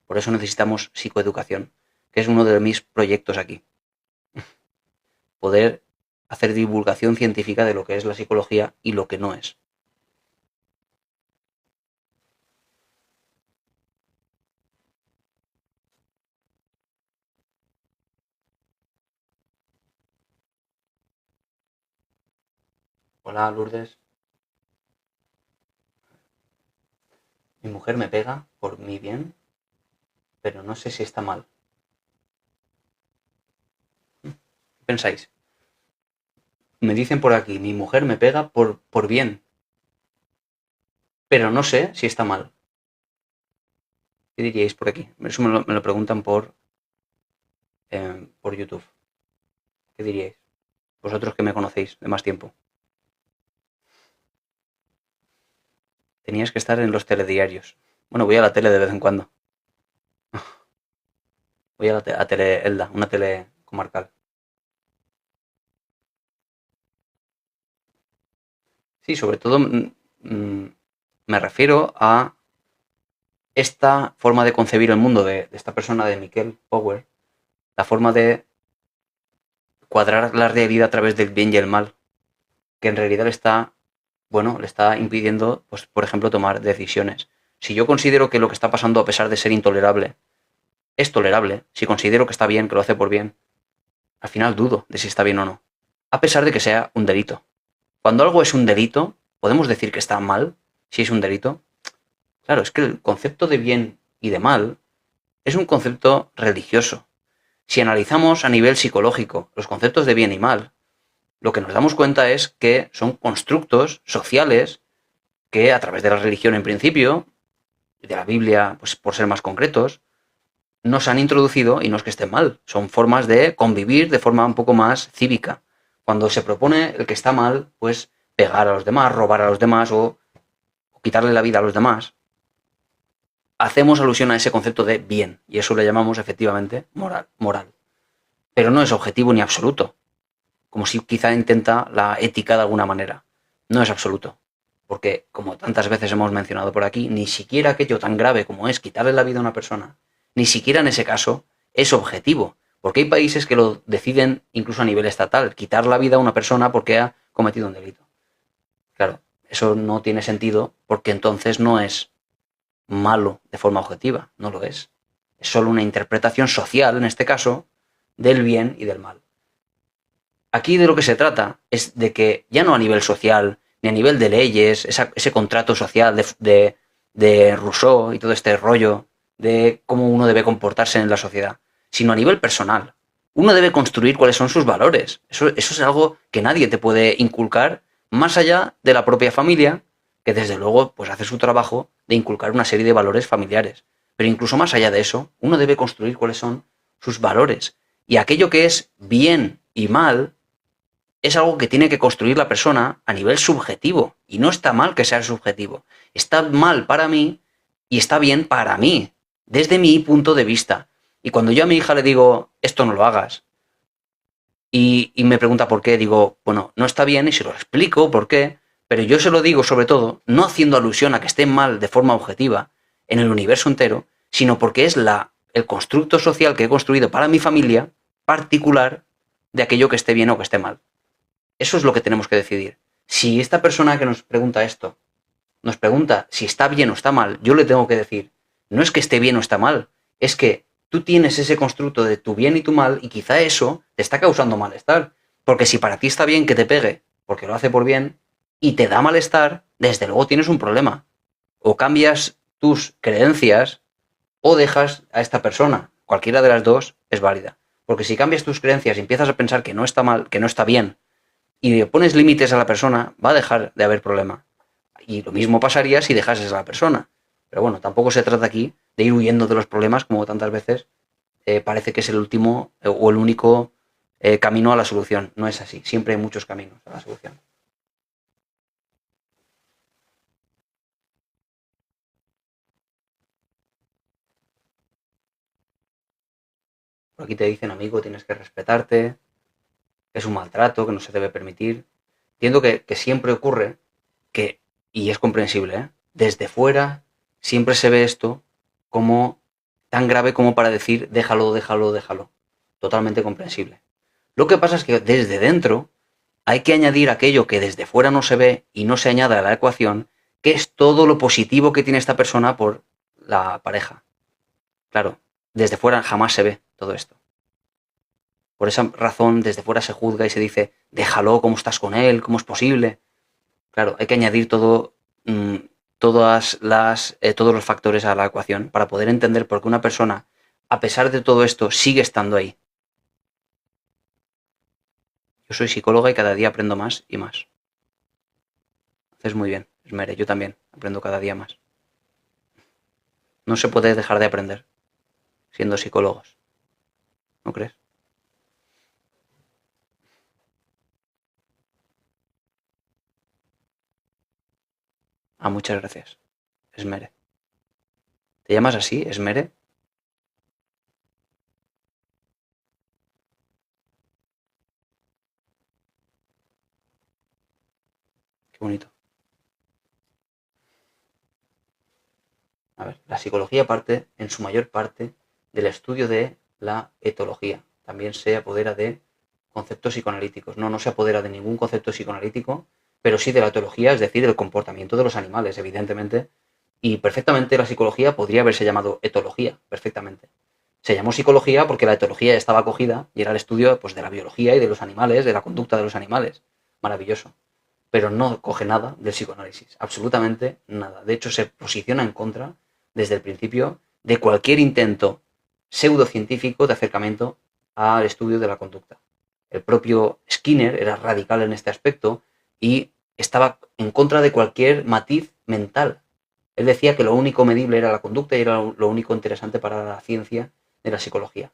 Por eso necesitamos psicoeducación, que es uno de mis proyectos aquí. Poder hacer divulgación científica de lo que es la psicología y lo que no es. Hola, Lourdes. Mi mujer me pega por mi bien, pero no sé si está mal. ¿Qué pensáis? Me dicen por aquí, mi mujer me pega por bien, pero no sé si está mal. ¿Qué diríais por aquí? Eso me lo preguntan por YouTube. ¿Qué diríais? Vosotros que me conocéis de más tiempo. Tenías que estar en los telediarios. Bueno, voy a la tele de vez en cuando. Voy a Tele Elda, una tele comarcal. Sí, sobre todo me refiero a esta forma de concebir el mundo de esta persona, de Miquel Power, la forma de cuadrar la realidad a través del bien y el mal, que en realidad le está impidiendo, pues, por ejemplo, tomar decisiones. Si yo considero que lo que está pasando, a pesar de ser intolerable, es tolerable, si considero que está bien, que lo hace por bien, al final dudo de si está bien o no, a pesar de que sea un delito. Cuando algo es un delito, podemos decir que está mal, si es un delito. Claro, es que el concepto de bien y de mal es un concepto religioso. Si analizamos a nivel psicológico los conceptos de bien y mal, lo que nos damos cuenta es que son constructos sociales que a través de la religión en principio, de la Biblia, pues por ser más concretos, nos han introducido, y no es que estén mal, son formas de convivir de forma un poco más cívica. Cuando se propone el que está mal, pues pegar a los demás, robar a los demás o quitarle la vida a los demás, hacemos alusión a ese concepto de bien, y eso le llamamos efectivamente moral. Pero no es objetivo ni absoluto, como si quizá intenta la ética de alguna manera. No es absoluto, porque como tantas veces hemos mencionado por aquí, ni siquiera aquello tan grave como es quitarle la vida a una persona, ni siquiera en ese caso es objetivo, porque hay países que lo deciden incluso a nivel estatal, quitar la vida a una persona porque ha cometido un delito. Claro, eso no tiene sentido porque entonces no es malo de forma objetiva, no lo es. Es solo una interpretación social, en este caso, del bien y del mal. Aquí de lo que se trata es de que ya no a nivel social, ni a nivel de leyes, ese contrato social de Rousseau y todo este rollo de cómo uno debe comportarse en la sociedad, sino a nivel personal. Uno debe construir cuáles son sus valores. Eso es algo que nadie te puede inculcar más allá de la propia familia, que desde luego pues hace su trabajo de inculcar una serie de valores familiares. Pero incluso más allá de eso, uno debe construir cuáles son sus valores. Y aquello que es bien y mal es algo que tiene que construir la persona a nivel subjetivo. Y no está mal que sea subjetivo. Está mal para mí y está bien para mí, desde mi punto de vista. Y cuando yo a mi hija le digo, esto no lo hagas, y me pregunta por qué, digo, bueno, no está bien y se lo explico por qué, pero yo se lo digo sobre todo, no haciendo alusión a que esté mal de forma objetiva en el universo entero, sino porque es el constructo social que he construido para mi familia particular de aquello que esté bien o que esté mal. Eso es lo que tenemos que decidir. Si esta persona que nos pregunta esto nos pregunta si está bien o está mal, yo le tengo que decir, no es que esté bien o está mal, es que tú tienes ese constructo de tu bien y tu mal y quizá eso te está causando malestar. Porque si para ti está bien que te pegue, porque lo hace por bien, y te da malestar, desde luego tienes un problema. O cambias tus creencias o dejas a esta persona. Cualquiera de las dos es válida. Porque si cambias tus creencias y empiezas a pensar que no está mal, que no está bien, y le pones límites a la persona, va a dejar de haber problema. Y lo mismo pasaría si dejases a la persona. Pero bueno, tampoco se trata aquí de ir huyendo de los problemas como tantas veces parece que es el último o el único camino a la solución. No es así. Siempre hay muchos caminos a la solución. Por aquí te dicen, amigo, tienes que respetarte, que es un maltrato, que no se debe permitir. Entiendo que siempre ocurre que, y es comprensible, desde fuera siempre se ve esto como tan grave como para decir déjalo, déjalo, déjalo. Totalmente comprensible. Lo que pasa es que desde dentro hay que añadir aquello que desde fuera no se ve y no se añade a la ecuación, que es todo lo positivo que tiene esta persona por la pareja. Claro, desde fuera jamás se ve todo esto. Por esa razón, desde fuera se juzga y se dice, déjalo, ¿cómo estás con él? ¿Cómo es posible? Claro, hay que añadir todos los factores a la ecuación para poder entender por qué una persona, a pesar de todo esto, sigue estando ahí. Yo soy psicóloga y cada día aprendo más y más. Haces muy bien, Esmere, yo también aprendo cada día más. No se puede dejar de aprender siendo psicólogos, ¿no crees? Ah, muchas gracias, Esmere. ¿Te llamas así, Esmere? Qué bonito. A ver, la psicología parte, en su mayor parte, del estudio de la etología. También se apodera de conceptos psicoanalíticos. No se apodera de ningún concepto psicoanalítico, pero sí de la etología, es decir, del comportamiento de los animales, evidentemente. Y perfectamente la psicología podría haberse llamado etología, perfectamente. Se llamó psicología porque la etología estaba acogida y era el estudio, pues, de la biología y de los animales, de la conducta de los animales. Maravilloso. Pero no coge nada del psicoanálisis, absolutamente nada. De hecho, se posiciona en contra, desde el principio, de cualquier intento pseudocientífico de acercamiento al estudio de la conducta. El propio Skinner era radical en este aspecto y estaba en contra de cualquier matiz mental. Él decía que lo único medible era la conducta y era lo único interesante para la ciencia de la psicología.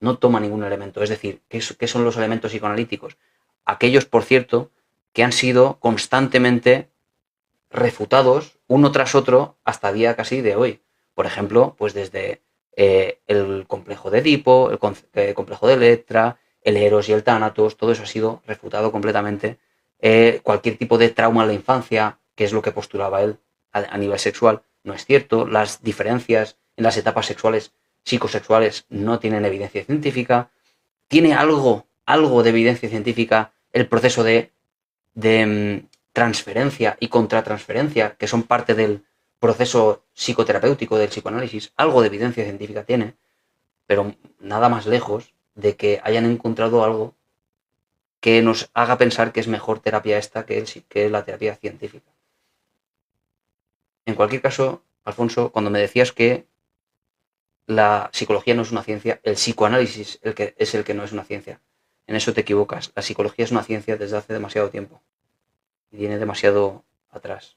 No toma ningún elemento. Es decir, ¿qué son los elementos psicoanalíticos? Aquellos, por cierto, que han sido constantemente refutados uno tras otro hasta día casi de hoy. Por ejemplo, pues desde el complejo de Edipo, el complejo de Electra, el Eros y el Tánatos, todo eso ha sido refutado completamente. Cualquier tipo de trauma en la infancia, que es lo que postulaba él a nivel sexual, no es cierto. Las diferencias en las etapas sexuales, psicosexuales, no tienen evidencia científica. Tiene algo de evidencia científica el proceso de transferencia y contratransferencia, que son parte del proceso psicoterapéutico del psicoanálisis, algo de evidencia científica tiene, pero nada más lejos de que hayan encontrado algo que nos haga pensar que es mejor terapia esta que la terapia científica. En cualquier caso, Alfonso, cuando me decías que la psicología no es una ciencia, el psicoanálisis es el que no es una ciencia. En eso te equivocas. La psicología es una ciencia desde hace demasiado tiempo y viene demasiado atrás.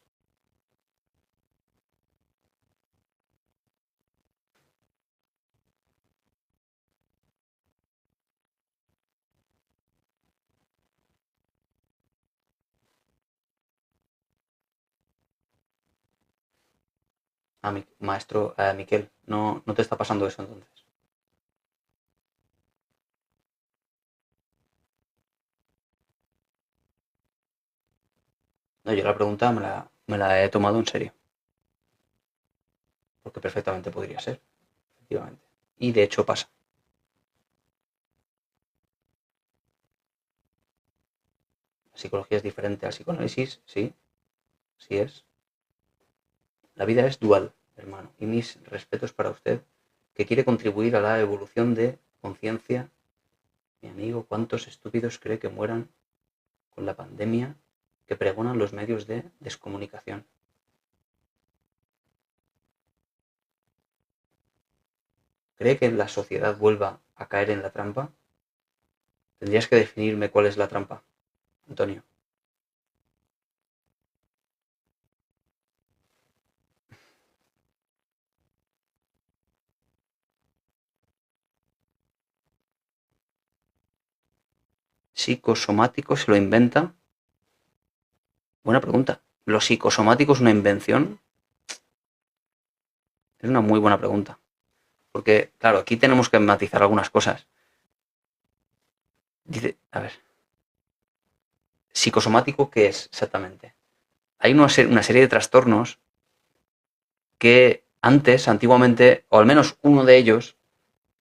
Maestro Miquel, no te está pasando eso entonces. No, yo la pregunta me la he tomado en serio, porque perfectamente podría ser, efectivamente. Y de hecho pasa. La psicología es diferente al psicoanálisis, sí, sí es. La vida es dual, hermano, y mis respetos para usted, que quiere contribuir a la evolución de conciencia. Mi amigo, ¿cuántos estúpidos cree que mueran con la pandemia que pregonan los medios de descomunicación? ¿Cree que la sociedad vuelva a caer en la trampa? Tendrías que definirme cuál es la trampa, Antonio. ¿Psicosomático se lo inventa? Buena pregunta. ¿Lo psicosomático es una invención? Es una muy buena pregunta. Porque, claro, aquí tenemos que matizar algunas cosas. Dice, a ver, ¿psicosomático qué es exactamente? Hay una serie de trastornos que antes, antiguamente, o al menos uno de ellos,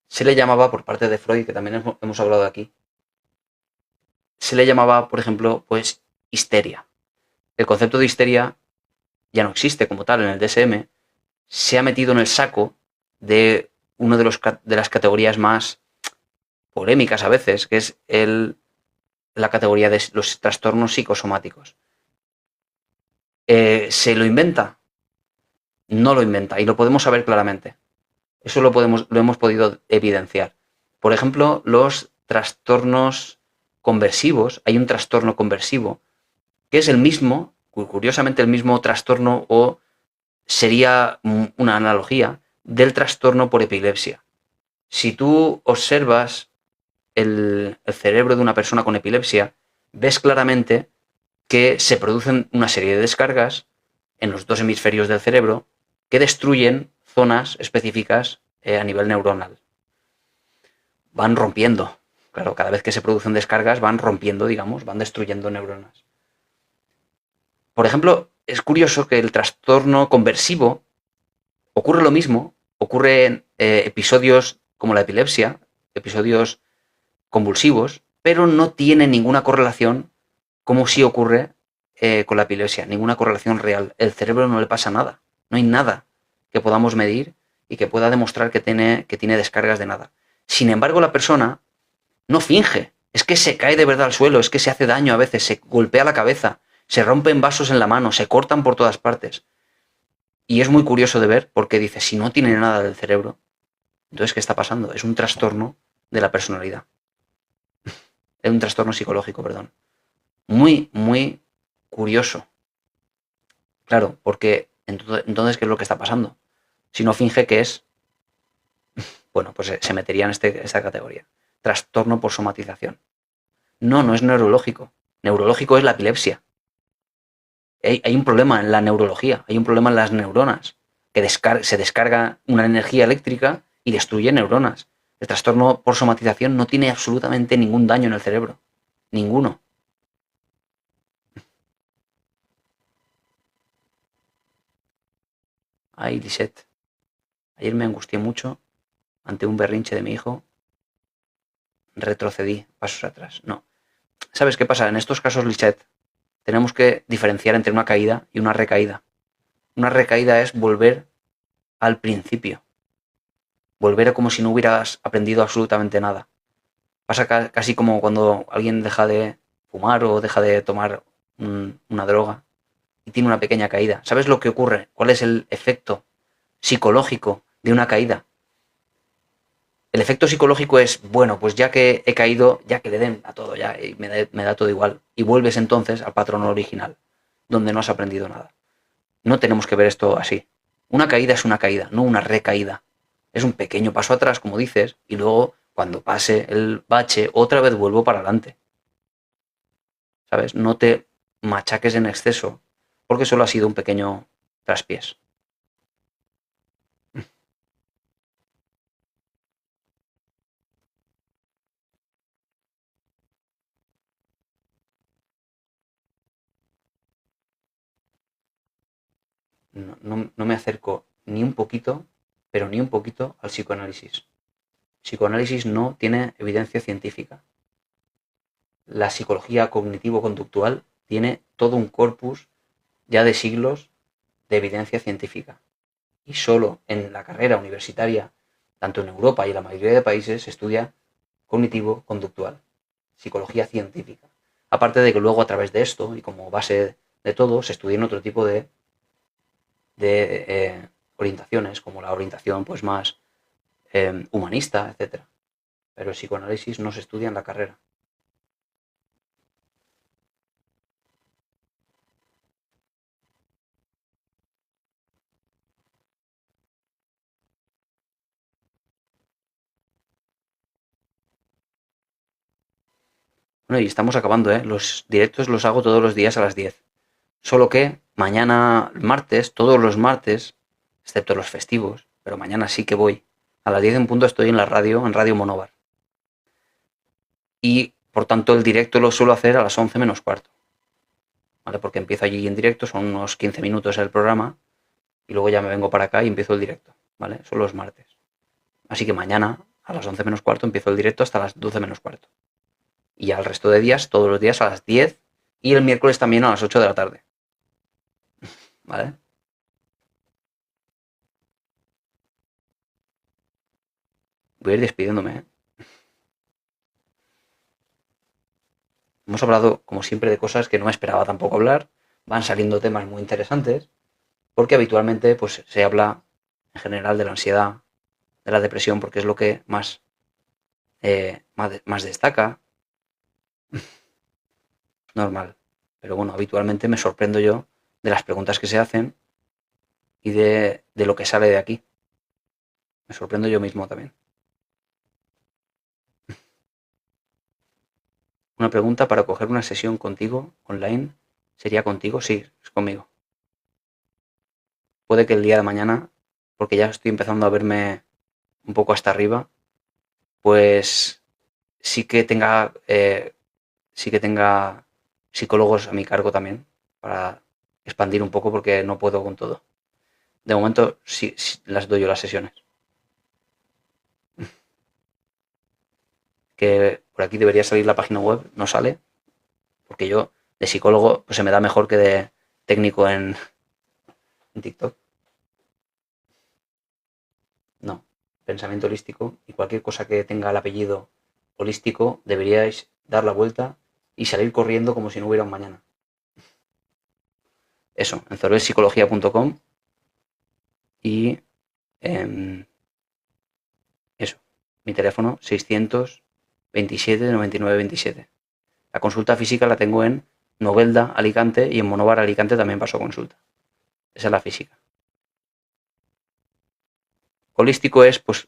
se le llamaba, por parte de Freud, que también hemos hablado aquí, se le llamaba, por ejemplo, pues histeria. El concepto de histeria ya no existe como tal en el DSM, se ha metido en el saco de uno de las categorías más polémicas a veces, que es la categoría de los trastornos psicosomáticos. ¿Se lo inventa? No lo inventa y lo podemos saber claramente. Eso lo hemos podido evidenciar. Por ejemplo, los trastornos conversivos. Hay un trastorno conversivo que es el mismo, curiosamente el mismo trastorno o sería una analogía del trastorno por epilepsia. Si tú observas el cerebro de una persona con epilepsia, ves claramente que se producen una serie de descargas en los dos hemisferios del cerebro que destruyen zonas específicas a nivel neuronal. Van rompiendo. Claro, cada vez que se producen descargas van rompiendo, digamos, van destruyendo neuronas. Por ejemplo, es curioso que el trastorno conversivo ocurre lo mismo, ocurre en episodios como la epilepsia, episodios convulsivos, pero no tiene ninguna correlación como si ocurre con la epilepsia, ninguna correlación real. El cerebro no le pasa nada, no hay nada que podamos medir y que pueda demostrar que tiene descargas de nada. Sin embargo, la persona no finge, es que se cae de verdad al suelo, es que se hace daño a veces, se golpea la cabeza, se rompen vasos en la mano, se cortan por todas partes. Y es muy curioso de ver porque dice, si no tiene nada del cerebro, entonces, ¿qué está pasando? Es un trastorno de la personalidad. Es un trastorno psicológico, perdón. Muy, muy curioso. Claro, porque entonces, ¿qué es lo que está pasando? Si no finge que es, bueno, pues se metería en esta categoría. Trastorno por somatización. No, no es neurológico. Neurológico es la epilepsia. Hay un problema en la neurología, hay un problema en las neuronas, que se descarga una energía eléctrica y destruye neuronas. El trastorno por somatización no tiene absolutamente ningún daño en el cerebro. Ninguno. Ay, Lisette. Ayer me angustié mucho ante un berrinche de mi hijo. Retrocedí pasos atrás. No. ¿Sabes qué pasa? En estos casos, Lisette, tenemos que diferenciar entre una caída y una recaída. Una recaída es volver al principio. Volver a como si no hubieras aprendido absolutamente nada. Pasa casi como cuando alguien deja de fumar o deja de tomar una droga y tiene una pequeña caída. ¿Sabes lo que ocurre? ¿Cuál es el efecto psicológico de una caída? El efecto psicológico es, bueno, pues ya que he caído, ya que le den a todo, ya y me da todo igual. Y vuelves entonces al patrón original, donde no has aprendido nada. No tenemos que ver esto así. Una caída es una caída, no una recaída. Es un pequeño paso atrás, como dices, y luego, cuando pase el bache, otra vez vuelvo para adelante. ¿Sabes? No te machaques en exceso, porque solo ha sido un pequeño traspiés. No me acerco ni un poquito, pero ni un poquito al psicoanálisis. Psicoanálisis no tiene evidencia científica. La psicología cognitivo-conductual tiene todo un corpus ya de siglos de evidencia científica. Y solo en la carrera universitaria, tanto en Europa y en la mayoría de países, se estudia cognitivo-conductual, psicología científica. Aparte de que luego a través de esto, y como base de todo, se estudian otro tipo de orientaciones, como la orientación pues más humanista, etcétera. Pero el psicoanálisis no se estudia en la carrera. Bueno, y estamos acabando, ¿eh? Los directos los hago todos los días a las 10. Solo que mañana, martes, todos los martes, excepto los festivos, pero mañana sí que voy. A las 10 en punto estoy en la radio, en Radio Monóvar. Y por tanto el directo lo suelo hacer a las 11 menos cuarto. ¿Vale? Porque empiezo allí en directo, son unos 15 minutos el programa, y luego ya me vengo para acá y empiezo el directo. ¿Vale? Son los martes. Así que mañana, a las 11 menos cuarto, empiezo el directo hasta las 12 menos cuarto. Y ya el resto de días, todos los días a las 10 y el miércoles también a las 8 de la tarde. ¿Vale? Voy a ir despidiéndome, ¿eh? Hemos hablado, como siempre, de cosas que no me esperaba tampoco hablar. van saliendo temas muy interesantes, porque habitualmente pues, se habla en general de la ansiedad, de la depresión, porque es lo que más destaca. Normal. Pero bueno, habitualmente me sorprendo yo de las preguntas que se hacen y de lo que sale de aquí. Me sorprendo yo mismo también. Una pregunta para coger una sesión contigo online. ¿Sería contigo? Sí, es conmigo. Puede que el día de mañana, porque ya estoy empezando a verme un poco hasta arriba, pues sí que tenga psicólogos a mi cargo también para expandir un poco porque no puedo con todo. De momento sí, sí las doy yo las sesiones. Que por aquí debería salir la página web, no sale, porque yo de psicólogo pues se me da mejor que de técnico en TikTok. No, pensamiento holístico y cualquier cosa que tenga el apellido holístico deberíais dar la vuelta y salir corriendo como si no hubiera un mañana. Eso, en zorbespsicología.com y eso, mi teléfono 627 99 27. La consulta física la tengo en Novelda, Alicante, y en Monóvar, Alicante también paso consulta. Esa es la física. Holístico es, pues,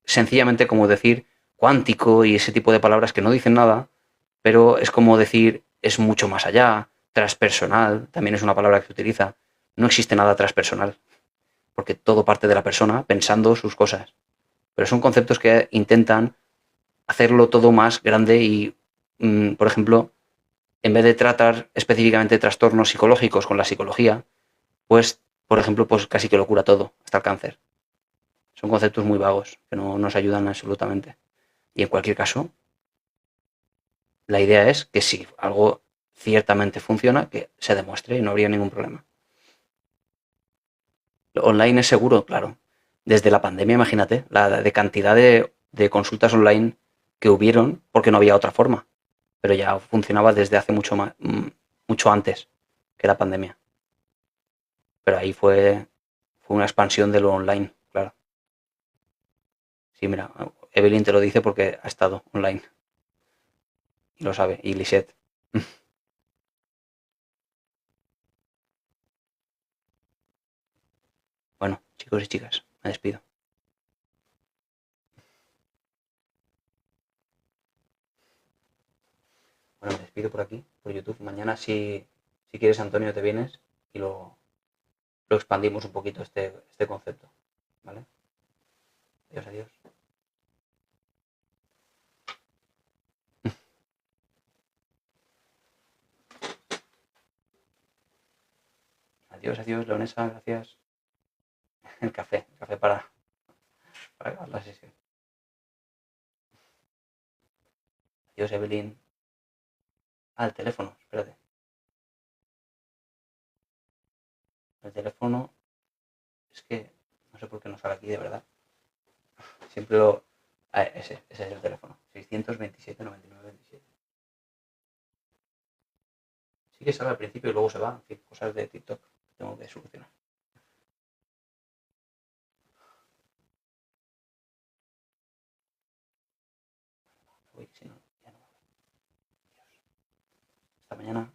sencillamente como decir cuántico y ese tipo de palabras que no dicen nada, pero es como decir es mucho más allá, transpersonal, también es una palabra que se utiliza. No existe nada transpersonal, porque todo parte de la persona pensando sus cosas. Pero son conceptos que intentan hacerlo todo más grande y, por ejemplo, en vez de tratar específicamente trastornos psicológicos con la psicología, pues, por ejemplo, pues casi que lo cura todo, hasta el cáncer. Son conceptos muy vagos que no nos ayudan absolutamente. Y en cualquier caso, la idea es que si algo ciertamente funciona, que se demuestre y no habría ningún problema. Lo online es seguro, claro. Desde la pandemia, imagínate, la de cantidad de consultas online que hubieron porque no había otra forma. Pero ya funcionaba desde hace mucho antes que la pandemia. Pero ahí fue una expansión de lo online, claro. Sí, mira, Evelyn te lo dice porque ha estado online y lo sabe, y Lisette. Bueno, chicos y chicas, me despido. Bueno, me despido por aquí, por YouTube. Mañana, si quieres, Antonio, te vienes y lo expandimos un poquito este concepto. ¿Vale? Adiós, adiós. Adiós, adiós, Leonesa, gracias. El café para acabar la sesión. Adiós, Evelyn. Ah, el teléfono, espérate. El teléfono, es que no sé por qué no sale aquí, de verdad. Siempre lo. Ah, ese es el teléfono. 627 99 27. Sí que sale al principio y luego se va. En fin, cosas de TikTok que tengo que solucionar. Uy, si no, ya no. Hasta mañana.